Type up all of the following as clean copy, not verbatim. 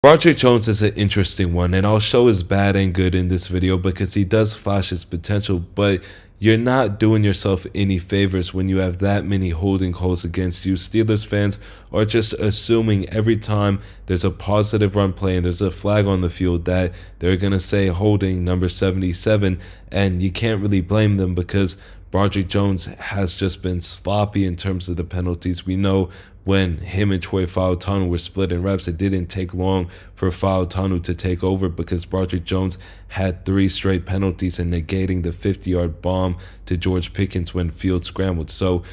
Broderick Jones is an interesting one, and I'll show his bad and good in this video because he does flash his potential, but you're not doing yourself any favors when you have that many holding calls against you. Steelers fans are just assuming every time there's a positive run play and there's a flag on the field that they're going to say holding number 77, and you can't really blame them because Broderick Jones has just been sloppy in terms of the penalties. We know when him and Troy Fautanu were split in reps, it didn't take long for Fautanu to take over because Broderick Jones had 3 straight penalties and negating the 50-yard bomb to George Pickens when Field scrambled. So,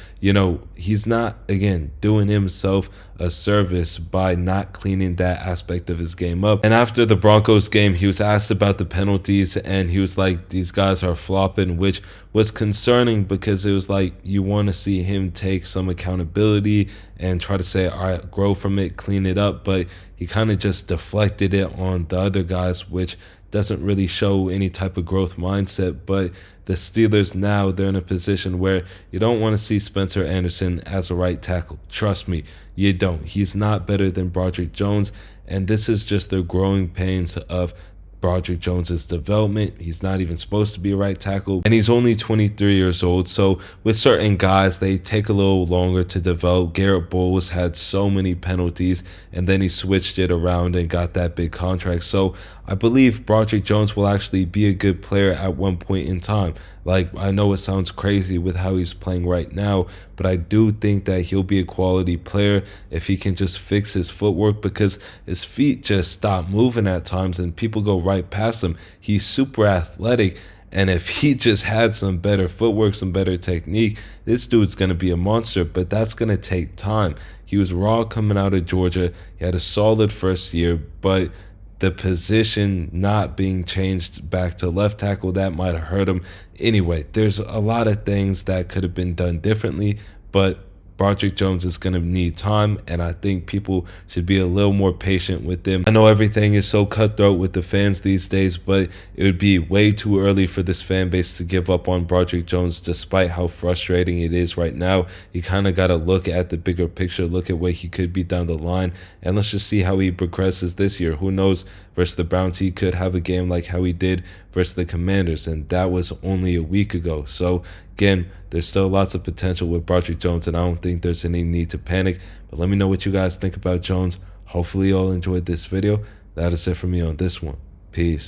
he's not, again, doing himself a service by not cleaning that aspect of his game up. And after the Broncos game, he was asked about the penalties and he was like, these guys are flopping, which was concerning because it was like you want to see him take some accountability and try to say, all right, grow from it, clean it up. But he kind of just deflected it on the other guys, which doesn't really show any type of growth mindset. But the Steelers now, they're in a position where you don't want to see Spencer Anderson as a right tackle. Trust me, you don't. He's not better than Broderick Jones, and this is just the growing pains of Broderick Jones's development. He's not even supposed to be a right tackle, and he's only 23 years old. So with certain guys, they take a little longer to develop. Garrett Bowles had so many penalties, and then he switched it around and got that big contract. So I believe Broderick Jones will actually be a good player at one point in time. Like, I know it sounds crazy with how he's playing right now, but I do think that he'll be a quality player if he can just fix his footwork, because his feet just stop moving at times and people go right past him. He's super athletic, and if he just had some better footwork, some better technique, this dude's going to be a monster, but that's going to take time. He was raw coming out of Georgia. He had a solid first year, but the position not being changed back to left tackle, that might have hurt him. Anyway, there's a lot of things that could have been done differently, but Broderick Jones is going to need time, and I think people should be a little more patient with him. I know everything is so cutthroat with the fans these days, but it would be way too early for this fan base to give up on Broderick Jones despite how frustrating it is right now. You kind of got to look at the bigger picture, look at where he could be down the line, and let's just see how he progresses this year. Who knows? Versus the Browns, he could have a game like how he did versus the Commanders, and that was only a week ago. So again, there's still lots of potential with Broderick Jones, and I don't think there's any need to panic. But let me know what you guys think about Jones. Hopefully you all enjoyed this video. That is it for me on this one. Peace.